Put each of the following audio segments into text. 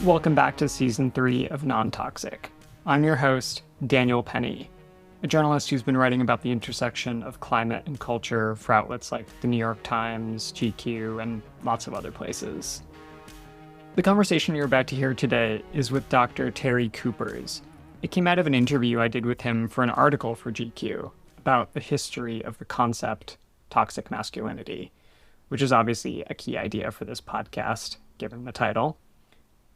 Welcome back to Season 3 of Non-Toxic. I'm your host, Daniel Penny, a journalist who's been writing about the intersection of climate and culture for outlets like the New York Times, GQ, and lots of other places. The conversation you're about to hear today is with Dr. Terry Kupers. It came out of an interview I did with him for an article for GQ about the history of the concept toxic masculinity, which is obviously a key idea for this podcast, given the title.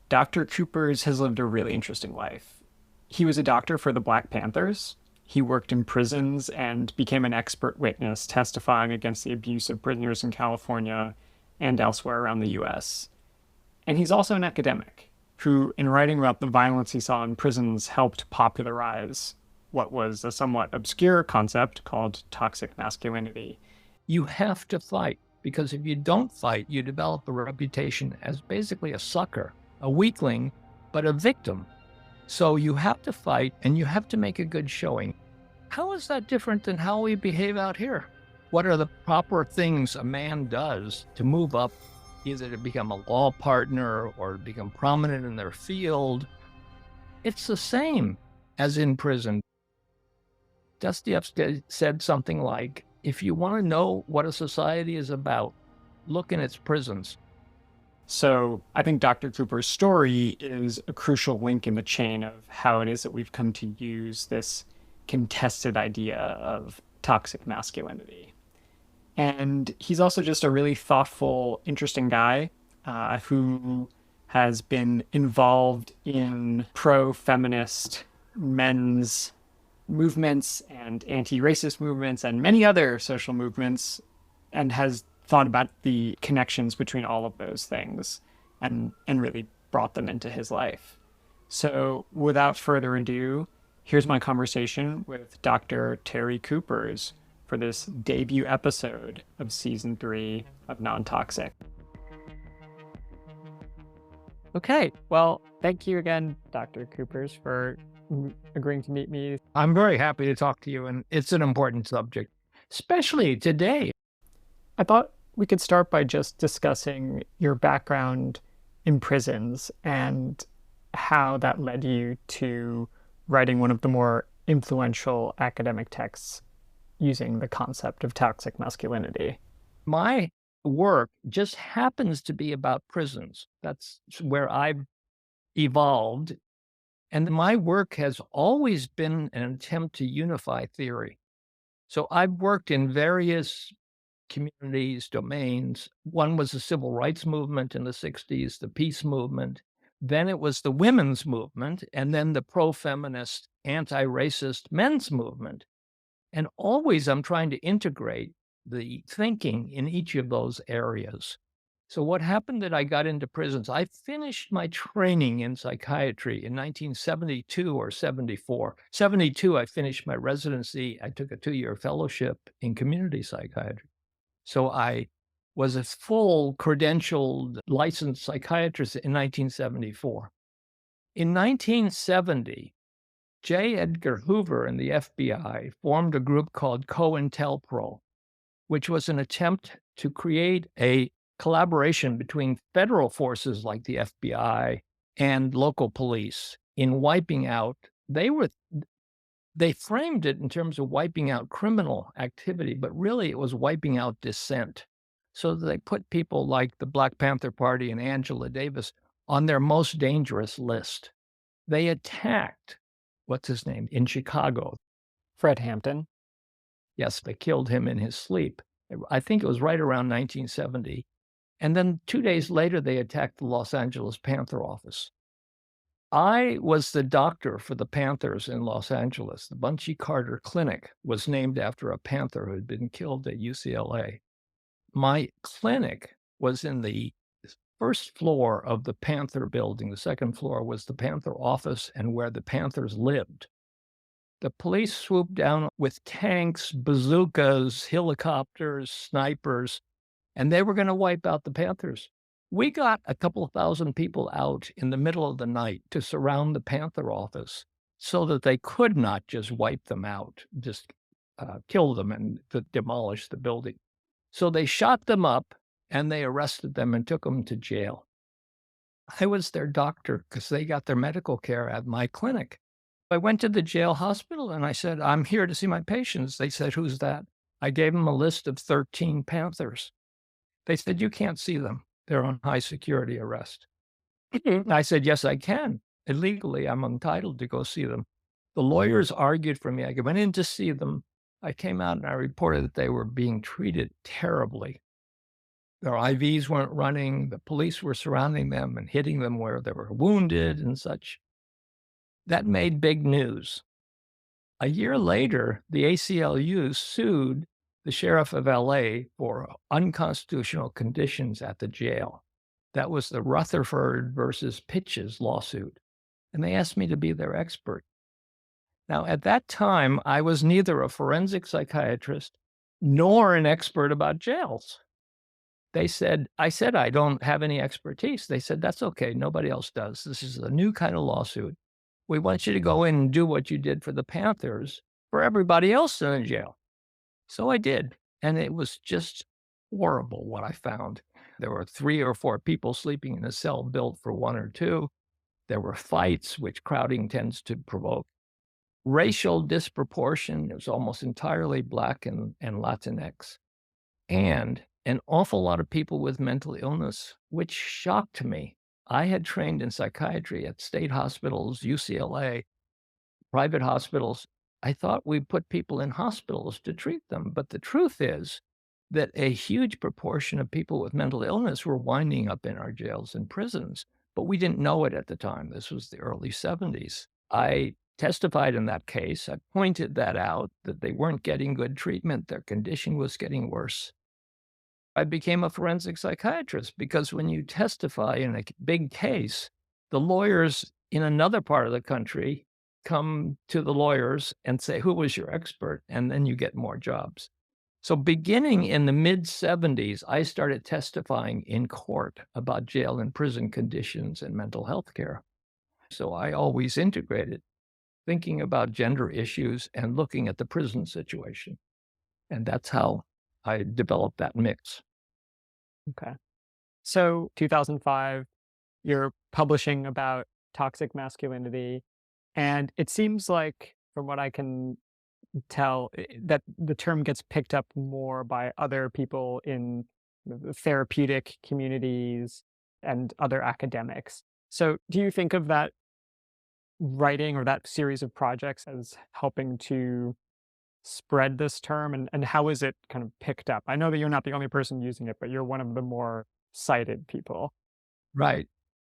Dr. Kupers has lived a really interesting life. He was a doctor for the Black Panthers. He worked in prisons and became an expert witness testifying against the abuse of prisoners in California and elsewhere around the US. And he's also an academic who, in writing about the violence he saw in prisons, helped popularize what was a somewhat obscure concept called toxic masculinity. You have to fight, because if you don't fight, you develop a reputation as basically a sucker, a weakling, but a victim. So you have to fight and you have to make a good showing. How is that different than how we behave out here? What are the proper things a man does to move up, either to become a law partner or become prominent in their field? It's the same as in prison. Dostoevsky said something like, if you want to know what a society is about, look in its prisons. So I think Dr. Kupers' story is a crucial link in the chain of how it is that we've come to use this contested idea of toxic masculinity. And he's also just a really thoughtful, interesting guy who has been involved in pro-feminist men's movements and anti-racist movements and many other social movements, and has thought about the connections between all of those things and really brought them into his life. So without further ado, here's my conversation with Dr. Terry Kupers for this debut episode of Season 3 of Non-Toxic. Okay, well, thank you again, Dr. Kupers, for agreeing to meet me. I'm very happy to talk to you, and it's an important subject, especially today. I thought we could start by just discussing your background in prisons and how that led you to writing one of the more influential academic texts using the concept of toxic masculinity. My work just happens to be about prisons. That's where I've evolved. And my work has always been an attempt to unify theory. So I've worked in various communities, domains. One was the civil rights movement in the 60s, the peace movement. Then it was the women's movement, and then the pro-feminist, anti-racist men's movement. And always I'm trying to integrate the thinking in each of those areas. So what happened that I got into prisons, I finished my training in psychiatry in 1972 or 74. 72, I finished my residency. I took a 2-year fellowship in community psychiatry. So I was a full credentialed licensed psychiatrist in 1974. In 1970, J. Edgar Hoover and the FBI formed a group called COINTELPRO, which was an attempt to create a collaboration between federal forces like the FBI and local police in wiping out. They framed it in terms of wiping out criminal activity, but really it was wiping out dissent. So they put people like the Black Panther Party and Angela Davis on their most dangerous list. They attacked, what's his name, in Chicago? Fred Hampton. Yes, they killed him in his sleep. I think it was right around 1970. And then 2 days later, they attacked the Los Angeles Panther office. I was the doctor for the Panthers in Los Angeles. The Bunchy Carter Clinic was named after a Panther who had been killed at UCLA. My clinic was in the first floor of the Panther building. The second floor was the Panther office and where the Panthers lived. The police swooped down with tanks, bazookas, helicopters, snipers, and they were going to wipe out the Panthers. We got a couple of thousand people out in the middle of the night to surround the Panther office so that they could not just wipe them out, just kill them and demolish the building. So they shot them up and they arrested them and took them to jail. I was their doctor because they got their medical care at my clinic. I went to the jail hospital and I said, I'm here to see my patients. They said, who's that? I gave them a list of 13 Panthers. They said, you can't see them. They're on high security arrest. I said, yes, I can. Illegally, I'm entitled to go see them. The lawyers argued for me. I went in to see them. I came out and I reported that they were being treated terribly. Their IVs weren't running. The police were surrounding them and hitting them where they were wounded and such. That made big news. A year later, the ACLU sued the sheriff of LA for unconstitutional conditions at the jail. That was the Rutherford versus Pitches lawsuit. And they asked me to be their expert. Now, at that time, I was neither a forensic psychiatrist nor an expert about jails. I said, I don't have any expertise. They said, that's okay. Nobody else does. This is a new kind of lawsuit. We want you to go in and do what you did for the Panthers for everybody else in jail. So I did. And it was just horrible what I found. There were 3 or 4 people sleeping in a cell built for 1 or 2. There were fights, which crowding tends to provoke. Racial disproportion. It was almost entirely Black and Latinx. And an awful lot of people with mental illness, which shocked me. I had trained in psychiatry at state hospitals, UCLA, private hospitals. I thought we put people in hospitals to treat them. But the truth is that a huge proportion of people with mental illness were winding up in our jails and prisons. But we didn't know it at the time. This was the early 70s. I testified in that case. I pointed that out, that they weren't getting good treatment. Their condition was getting worse. I became a forensic psychiatrist because when you testify in a big case, the lawyers in another part of the country come to the lawyers and say, who was your expert? And then you get more jobs. So beginning in the mid 70s, I started testifying in court about jail and prison conditions and mental health care. So I always integrated thinking about gender issues and looking at the prison situation. And that's how I developed that mix. Okay. So 2005, you're publishing about toxic masculinity. And it seems like, from what I can tell, that the term gets picked up more by other people in the therapeutic communities and other academics. So do you think of that writing or that series of projects as helping to spread this term? And how is it kind of picked up? I know that you're not the only person using it, but you're one of the more cited people. Right.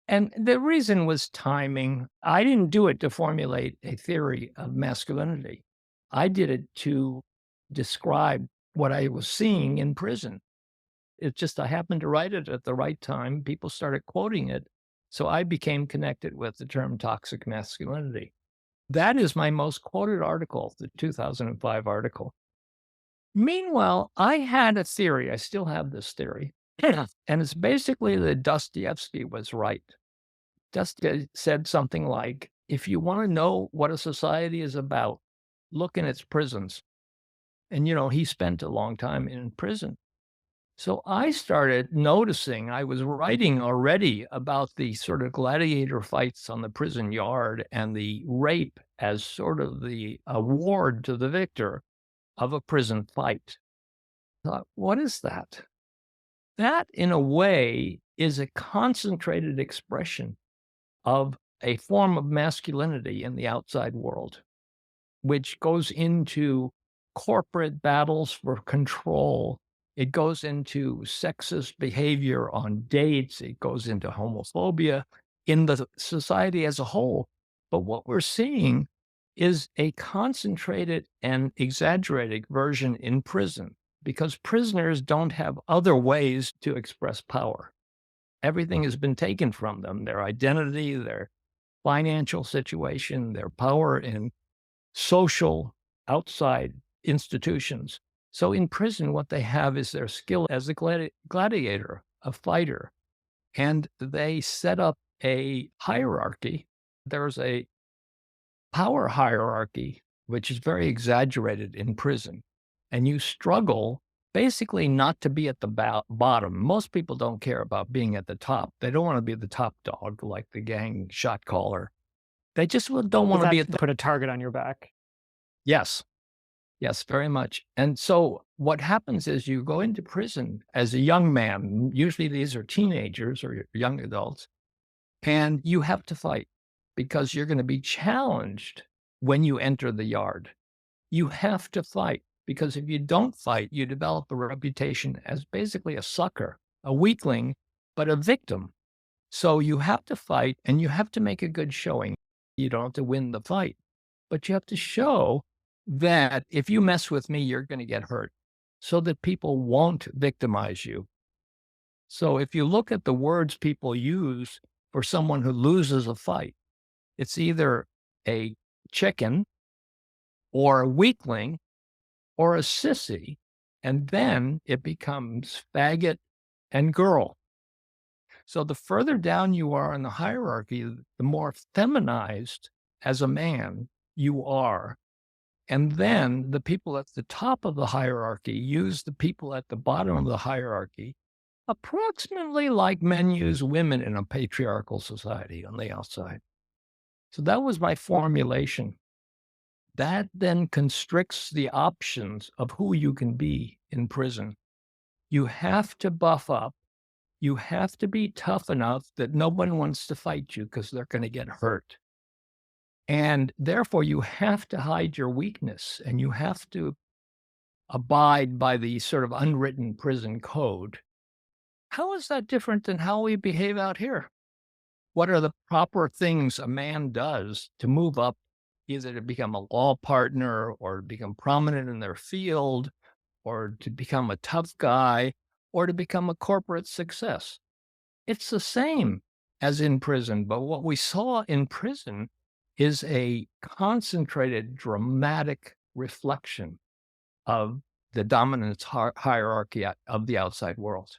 And the reason was timing. I didn't do it to formulate a theory of masculinity. I did it to describe what I was seeing in prison. It just, I happened to write it at the right time. People started quoting it. So I became connected with the term toxic masculinity. That is my most quoted article, the 2005 article. Meanwhile, I had a theory. I still have this theory. And it's basically that Dostoevsky was right. Dostoevsky said something like, if you want to know what a society is about, look in its prisons. And, he spent a long time in prison. So I started noticing, I was writing already about the sort of gladiator fights on the prison yard and the rape as sort of the award to the victor of a prison fight. I thought, what is that? That, in a way, is a concentrated expression of a form of masculinity in the outside world, which goes into corporate battles for control. It goes into sexist behavior on dates. It goes into homophobia in the society as a whole. But what we're seeing is a concentrated and exaggerated version in prison, because prisoners don't have other ways to express power. Everything has been taken from them, their identity, their financial situation, their power in social outside institutions. So in prison, what they have is their skill as a gladiator, a fighter, and they set up a hierarchy. There's a power hierarchy, which is very exaggerated in prison. And you struggle basically not to be at the bottom. Most people don't care about being at the top. They don't want to be the top dog like the gang shot caller. They just don't Does want to be that at the put a target on your back? Yes. Yes, very much. And so what happens is you go into prison as a young man. Usually these are teenagers or young adults, and you have to fight because you're going to be challenged when you enter the yard. You have to fight because if you don't fight, you develop a reputation as basically a sucker, a weakling, but a victim. So you have to fight and you have to make a good showing. You don't have to win the fight, but you have to show that if you mess with me, you're going to get hurt so that people won't victimize you. So if you look at the words people use for someone who loses a fight, it's either a chicken or a weakling or a sissy, and then it becomes faggot and girl. So the further down you are in the hierarchy, the more feminized as a man you are. And then the people at the top of the hierarchy use the people at the bottom of the hierarchy, approximately like men use women in a patriarchal society on the outside. So that was my formulation. That then constricts the options of who you can be in prison. You have to buff up. You have to be tough enough that no one wants to fight you because they're going to get hurt. And therefore, you have to hide your weakness and you have to abide by the sort of unwritten prison code. How is that different than how we behave out here? What are the proper things a man does to move up, either to become a law partner or become prominent in their field or to become a tough guy or to become a corporate success? It's the same as in prison, but what we saw in prison is a concentrated, dramatic reflection of the dominance hierarchy of the outside world.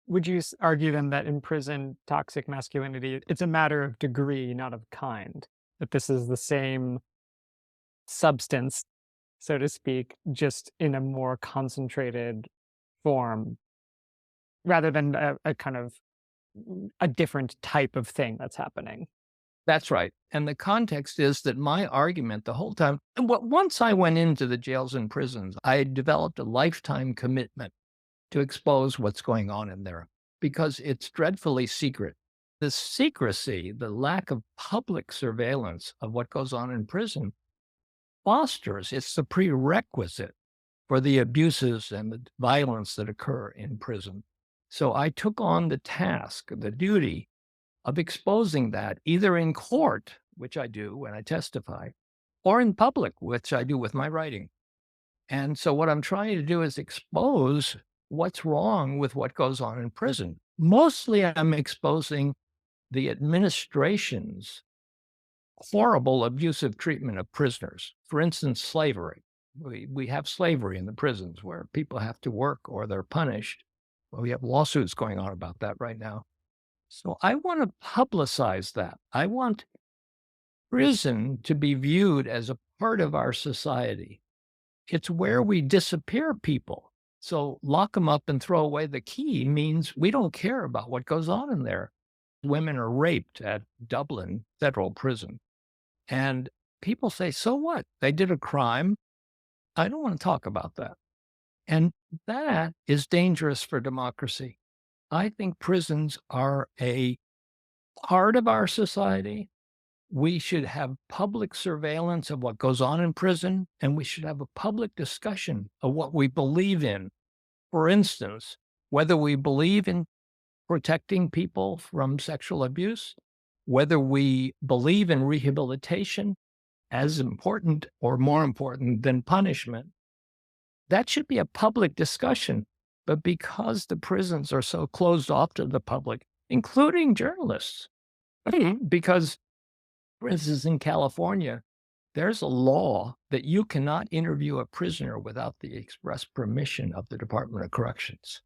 Would you argue then that in prison, toxic masculinity, it's a matter of degree, not of kind? That this is the same substance, so to speak, just in a more concentrated form, rather than a kind of a different type of thing that's happening? That's right. And the context is that my argument the whole time, and once I went into the jails and prisons, I developed a lifetime commitment to expose what's going on in there because it's dreadfully secret. The secrecy, the lack of public surveillance of what goes on in prison fosters, it's the prerequisite for the abuses and the violence that occur in prison. So I took on the task, the duty of exposing that either in court, which I do when I testify, or in public, which I do with my writing. And so what I'm trying to do is expose what's wrong with what goes on in prison. Mostly I'm exposing the administration's horrible abusive treatment of prisoners. For instance, slavery. We have slavery in the prisons where people have to work or they're punished. Well, we have lawsuits going on about that right now. So I want to publicize that. I want prison to be viewed as a part of our society. It's where we disappear people. So lock them up and throw away the key means we don't care about what goes on in there. Women are raped at Dublin Federal Prison. And people say, so what? They did a crime. I don't want to talk about that. And that is dangerous for democracy. I think prisons are a part of our society. We should have public surveillance of what goes on in prison, and we should have a public discussion of what we believe in. For instance, whether we believe in protecting people from sexual abuse, whether we believe in rehabilitation as important or more important than punishment. That should be a public discussion. But because the prisons are so closed off to the public, including journalists, because, for instance, in California, there's a law that you cannot interview a prisoner without the express permission of the Department of Corrections.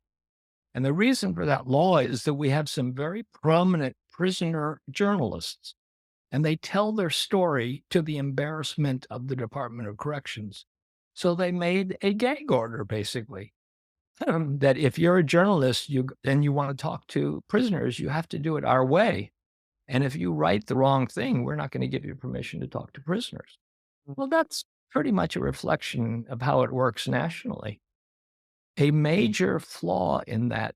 And the reason for that law is that we have some very prominent prisoner journalists, and they tell their story to the embarrassment of the Department of Corrections. So they made a gag order, basically. that if you're a journalist and you want to talk to prisoners, you have to do it our way. And if you write the wrong thing, we're not going to give you permission to talk to prisoners. Well, that's pretty much a reflection of how it works nationally. A major flaw in that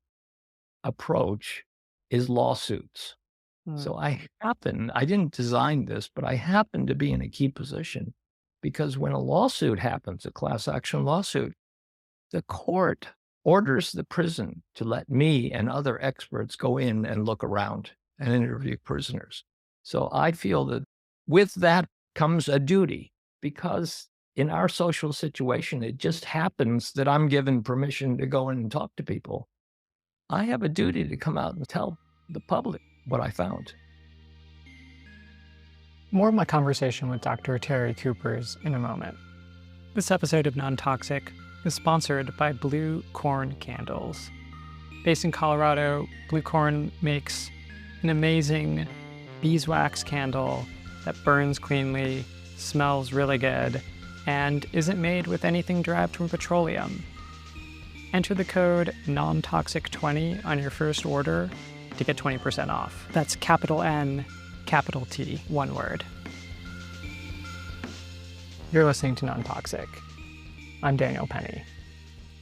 approach is lawsuits. So I didn't design this, but I happen to be in a key position because when a lawsuit happens, a class action lawsuit, the court orders the prison to let me and other experts go in and look around and interview prisoners. So I feel that with that comes a duty because in our social situation, it just happens that I'm given permission to go in and talk to people. I have a duty to come out and tell the public what I found. More of my conversation with Dr. Terry Kupers in a moment. This episode of Non-Toxic is sponsored by Blue Corn Candles. Based in Colorado, Blue Corn makes an amazing beeswax candle that burns cleanly, smells really good, and isn't made with anything derived from petroleum. Enter the code NONTOXIC20 on your first order to get 20% off. That's capital N, capital T, one word. You're listening to Non-Toxic. I'm Daniel Penny.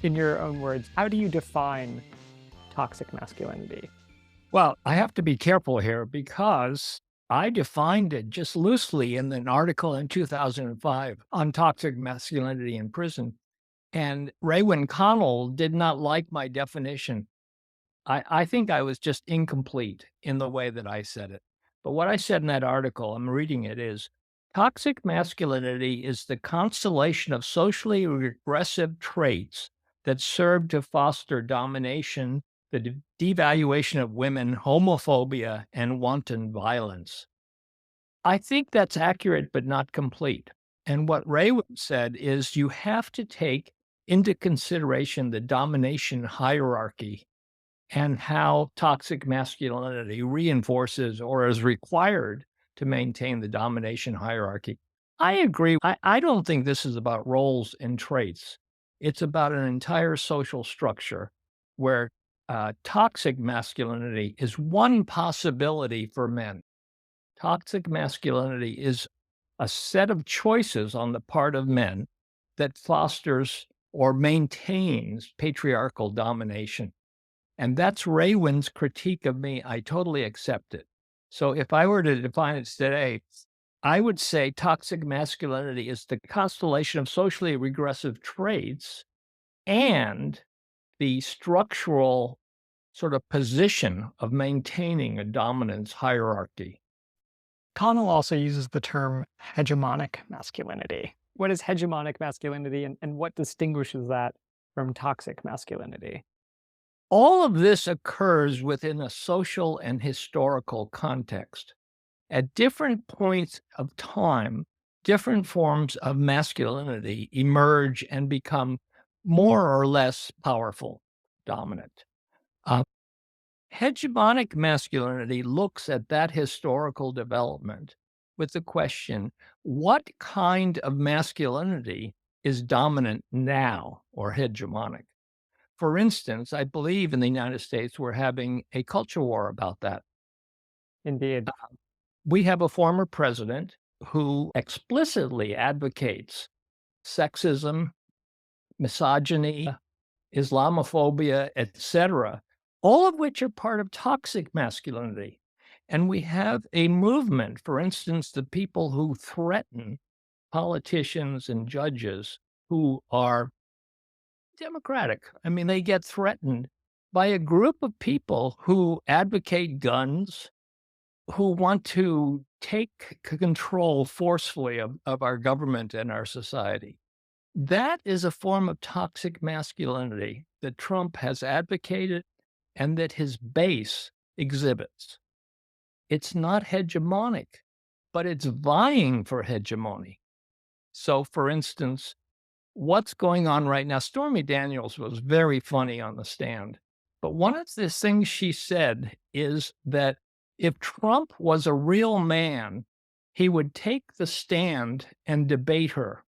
In your own words, how do you define toxic masculinity? Well, I have to be careful here because I defined it just loosely in an article in 2005 on toxic masculinity in prison. And Raywin Connell did not like my definition. I think I was just incomplete in the way that I said it. But what I said in that article, I'm reading it, is toxic masculinity is the constellation of socially regressive traits that serve to foster domination, the devaluation of women, homophobia, and wanton violence. I think that's accurate, but not complete. And what Raywin said is you have to take into consideration the domination hierarchy and how toxic masculinity reinforces or is required to maintain the domination hierarchy. I agree. I don't think this is about roles and traits. It's about an entire social structure where toxic masculinity is one possibility for men. Toxic masculinity is a set of choices on the part of men that fosters or maintains patriarchal domination. And that's Raywin's critique of me. I totally accept it. So if I were to define it today, I would say toxic masculinity is the constellation of socially regressive traits and the structural sort of position of maintaining a dominance hierarchy. Connell also uses the term hegemonic masculinity. What is hegemonic masculinity and what distinguishes that from toxic masculinity? All of this occurs within a social and historical context. At different points of time, different forms of masculinity emerge and become more or less powerful, dominant. Hegemonic masculinity looks at that historical development with the question, what kind of masculinity is dominant now or hegemonic? For instance, I believe in the United States, we're having a culture war about that. Indeed. We have a former president who explicitly advocates sexism, misogyny, Islamophobia, etc., all of which are part of toxic masculinity. And we have a movement, for instance, the people who threaten politicians and judges who are democratic. I mean, they get threatened by a group of people who advocate guns, who want to take control forcefully of our government and our society. That is a form of toxic masculinity that Trump has advocated and that his base exhibits. It's not hegemonic, but it's vying for hegemony. So, for instance, what's going on right now? Stormy Daniels was very funny on the stand. But one of the things she said is that if Trump was a real man, he would take the stand and debate her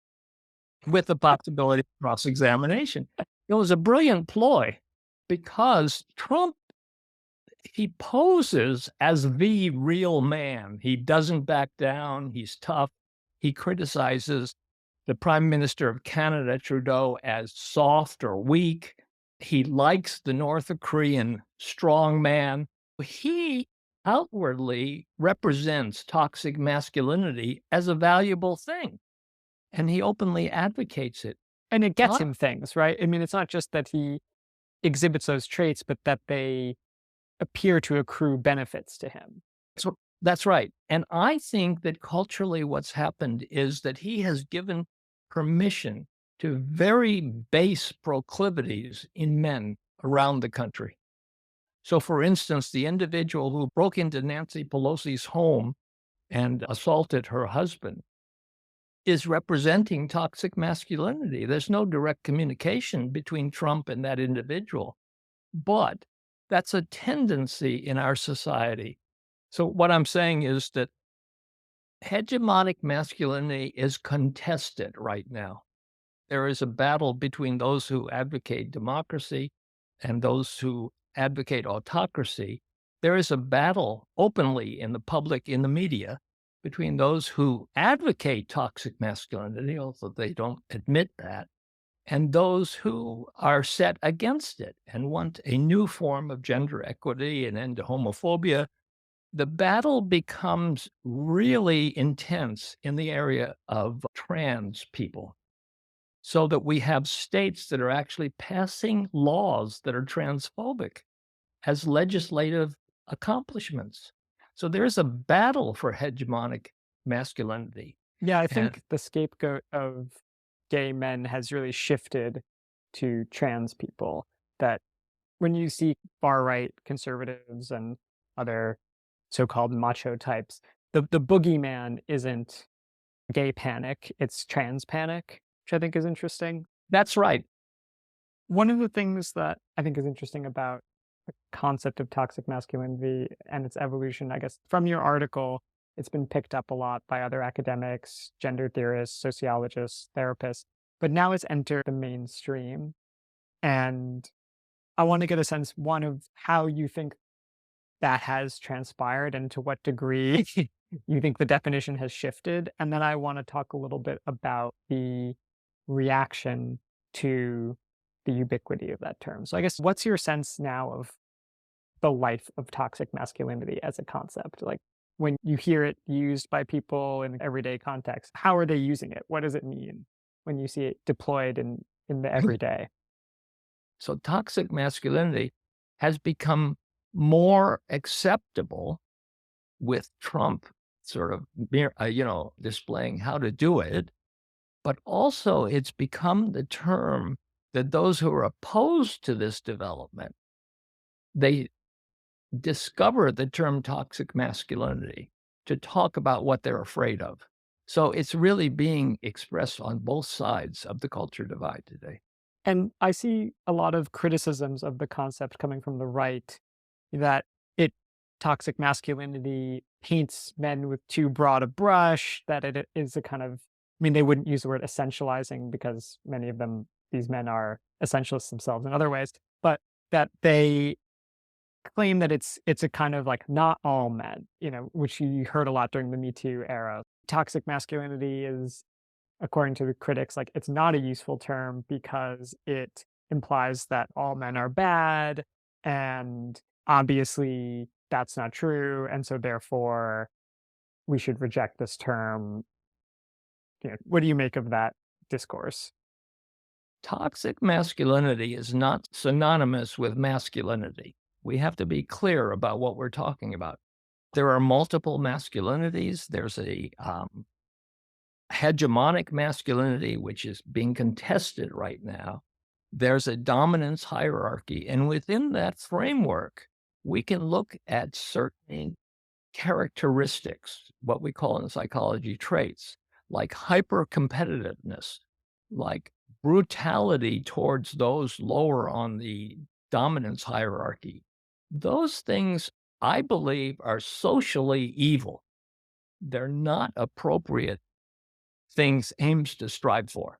with the possibility of cross-examination. It was a brilliant ploy because Trump, he poses as the real man. He doesn't back down. He's tough. He criticizes the Prime Minister of Canada, Trudeau, as soft or weak. He likes the North Korean strong man. He outwardly represents toxic masculinity as a valuable thing, and he openly advocates it. And it gets him things, right? I mean, it's not just that he exhibits those traits, but that they appear to accrue benefits to him. So that's right. And I think that culturally what's happened is that he has given permission to very base proclivities in men around the country. So, for instance, the individual who broke into Nancy Pelosi's home and assaulted her husband is representing toxic masculinity. There's no direct communication between Trump and that individual, but that's a tendency in our society. So what I'm saying is that hegemonic masculinity is contested right now. There is a battle between those who advocate democracy and those who advocate autocracy. There is a battle openly in the public, in the media, between those who advocate toxic masculinity, although they don't admit that, and those who are set against it and want a new form of gender equity and end to homophobia. The battle becomes really intense in the area of trans people, so that we have states that are actually passing laws that are transphobic as legislative accomplishments. So there's a battle for hegemonic masculinity. Yeah, I think the scapegoat of gay men has really shifted to trans people. That when you see far right conservatives and other so-called macho types, the boogeyman isn't gay panic, it's trans panic, which I think is interesting. That's right. One of the things that I think is interesting about the concept of toxic masculinity and its evolution, I guess, from your article, it's been picked up a lot by other academics, gender theorists, sociologists, therapists, but now it's entered the mainstream. And I want to get a sense, one, of how you think that has transpired and to what degree you think the definition has shifted. And then I want to talk a little bit about the reaction to the ubiquity of that term. So I guess what's your sense now of the life of toxic masculinity as a concept? Like when you hear it used by people in everyday context, how are they using it? What does it mean when you see it deployed in the everyday? So toxic masculinity has become more acceptable with Trump sort of, displaying how to do it. But also it's become the term that those who are opposed to this development, they discover the term toxic masculinity to talk about what they're afraid of. So it's really being expressed on both sides of the culture divide today. And I see a lot of criticisms of the concept coming from the right, that toxic masculinity paints men with too broad a brush, that it is a kind of, I mean, they wouldn't use the word essentializing because many of these men are essentialists themselves in other ways, but that they claim that it's a kind of like not all men, which you heard a lot during the Me Too era. Toxic masculinity is, according to the critics, like it's not a useful term because it implies that all men are bad, and obviously that's not true, and so therefore we should reject this term. What do you make of that discourse? Toxic masculinity is not synonymous with masculinity. We have to be clear about what we're talking about. There are multiple masculinities. There's a hegemonic masculinity, which is being contested right now. There's a dominance hierarchy. And within that framework, we can look at certain characteristics, what we call in psychology traits, like hyper-competitiveness, like brutality towards those lower on the dominance hierarchy. Those things, I believe, are socially evil. They're not appropriate things aims to strive for.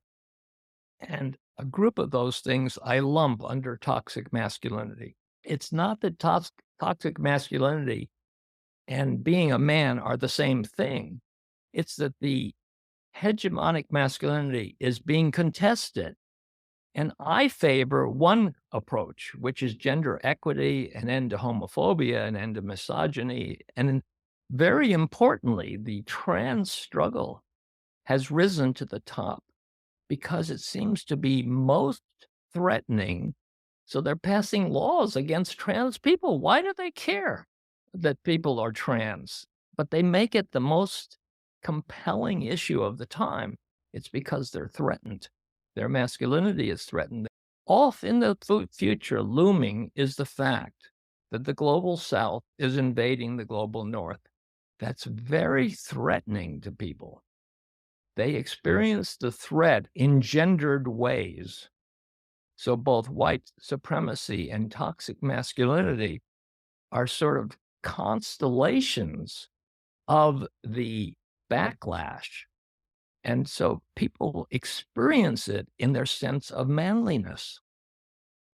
And a group of those things I lump under toxic masculinity. It's not that toxic masculinity and being a man are the same thing. It's that the hegemonic masculinity is being contested. And I favor one approach, which is gender equity, an end to homophobia, an end to misogyny. And very importantly, the trans struggle has risen to the top because it seems to be most threatening. So they're passing laws against trans people. Why do they care that people are trans? But they make it the most compelling issue of the time. It's because they're threatened. Their masculinity is threatened. Off in the future, looming is the fact that the global South is invading the global North. That's very threatening to people. They experience the threat in gendered ways. So both white supremacy and toxic masculinity are sort of constellations of the backlash. And so people experience it in their sense of manliness.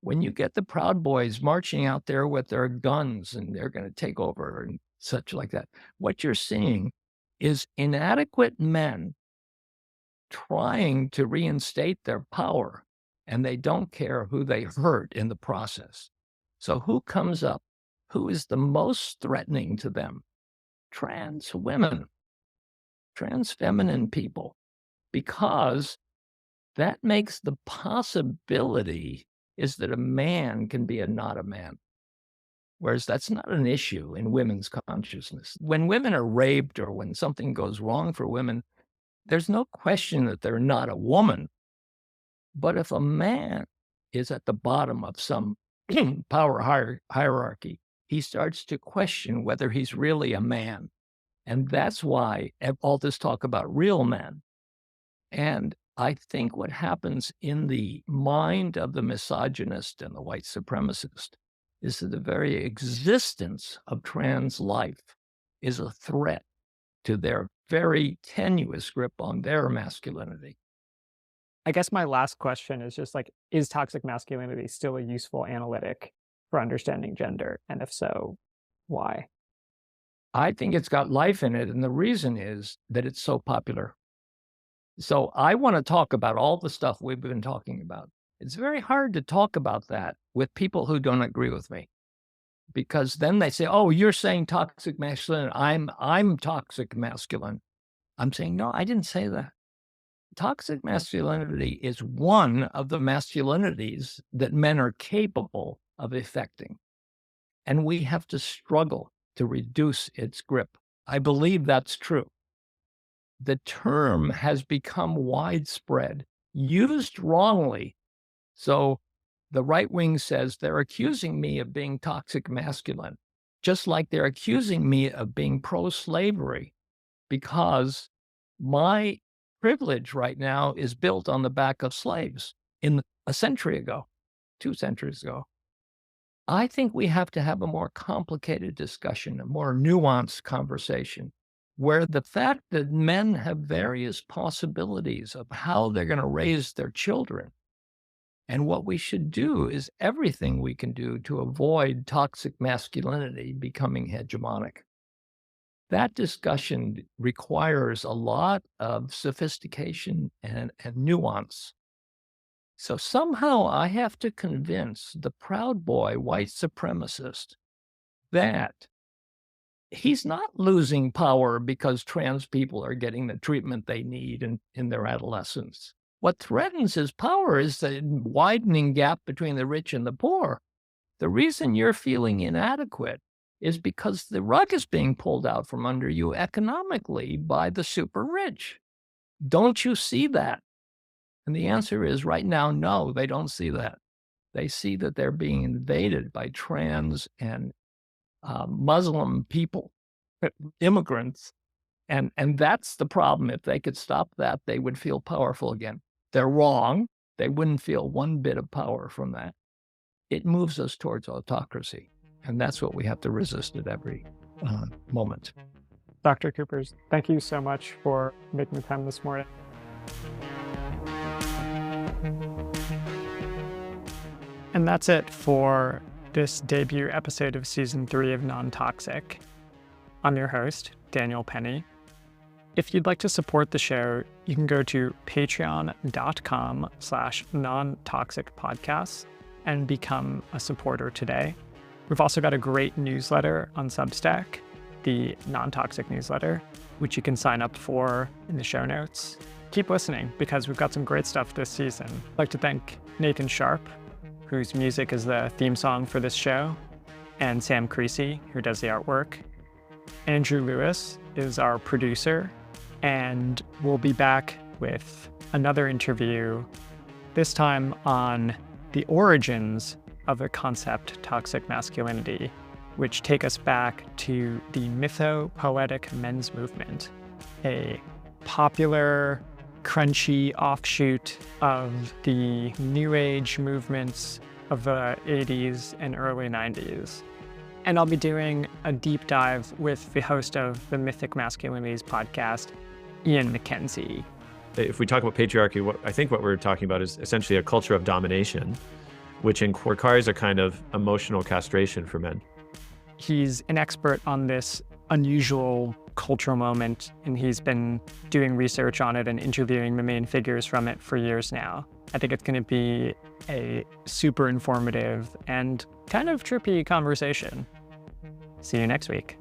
When you get the Proud Boys marching out there with their guns and they're going to take over and such like that, what you're seeing is inadequate men trying to reinstate their power, and they don't care who they hurt in the process. So who comes up? Who is the most threatening to them? Trans women, trans feminine people, because that makes the possibility is that a man can be not a man. Whereas that's not an issue in women's consciousness. When women are raped or when something goes wrong for women, there's no question that they're not a woman. But if a man is at the bottom of some power hierarchy, he starts to question whether he's really a man. And that's why all this talk about real men. And I think what happens in the mind of the misogynist and the white supremacist is that the very existence of trans life is a threat to their very tenuous grip on their masculinity. I guess my last question is just like, is toxic masculinity still a useful analytic for understanding gender? And if so, why? I think it's got life in it. And the reason is that it's so popular. So I want to talk about all the stuff we've been talking about. It's very hard to talk about that with people who don't agree with me, because then they say, oh, you're saying toxic masculine. I'm toxic masculine. I'm saying, no, I didn't say that. Toxic masculinity is one of the masculinities that men are capable of effecting. And we have to struggle to reduce its grip. I believe that's true. The term has become widespread, used wrongly. So the right wing says they're accusing me of being toxic masculine, just like they're accusing me of being pro-slavery, because my privilege right now is built on the back of slaves in a century ago, 2 centuries ago. I think we have to have a more complicated discussion, a more nuanced conversation, where the fact that men have various possibilities of how they're going to raise their children, and what we should do is everything we can do to avoid toxic masculinity becoming hegemonic. That discussion requires a lot of sophistication and nuance. So somehow I have to convince the Proud Boy white supremacist that he's not losing power because trans people are getting the treatment they need in their adolescence. What threatens his power is the widening gap between the rich and the poor. The reason you're feeling inadequate is because the rug is being pulled out from under you economically by the super rich. Don't you see that? And the answer is right now, no, they don't see that. They see that they're being invaded by trans and Muslim people, immigrants. And that's the problem. If they could stop that, they would feel powerful again. They're wrong. They wouldn't feel one bit of power from that. It moves us towards autocracy. And that's what we have to resist at every moment. Dr. Kupers, thank you so much for making the time this morning. And that's it for this debut episode of Season 3 of Non-Toxic. I'm your host, Daniel Penny. If you'd like to support the show, you can go to patreon.com/non-toxic-podcasts and become a supporter today. We've also got a great newsletter on Substack, the Non-Toxic newsletter, which you can sign up for in the show notes. Keep listening because we've got some great stuff this season. I'd like to thank Nathan Sharp, whose music is the theme song for this show, and Sam Creasy, who does the artwork. Andrew Lewis is our producer, and we'll be back with another interview, this time on the origins of the concept toxic masculinity, which take us back to the mytho-poetic men's movement, a popular, crunchy offshoot of the New Age movements of the 80s and early 90s. And I'll be doing a deep dive with the host of the Mythic Masculinities podcast, Ian McKenzie. If we talk about patriarchy, I think what we're talking about is essentially a culture of domination, which requires a kind of emotional castration for men. He's an expert on this unusual cultural moment, and he's been doing research on it and interviewing the main figures from it for years now. I think it's going to be a super informative and kind of trippy conversation. See you next week.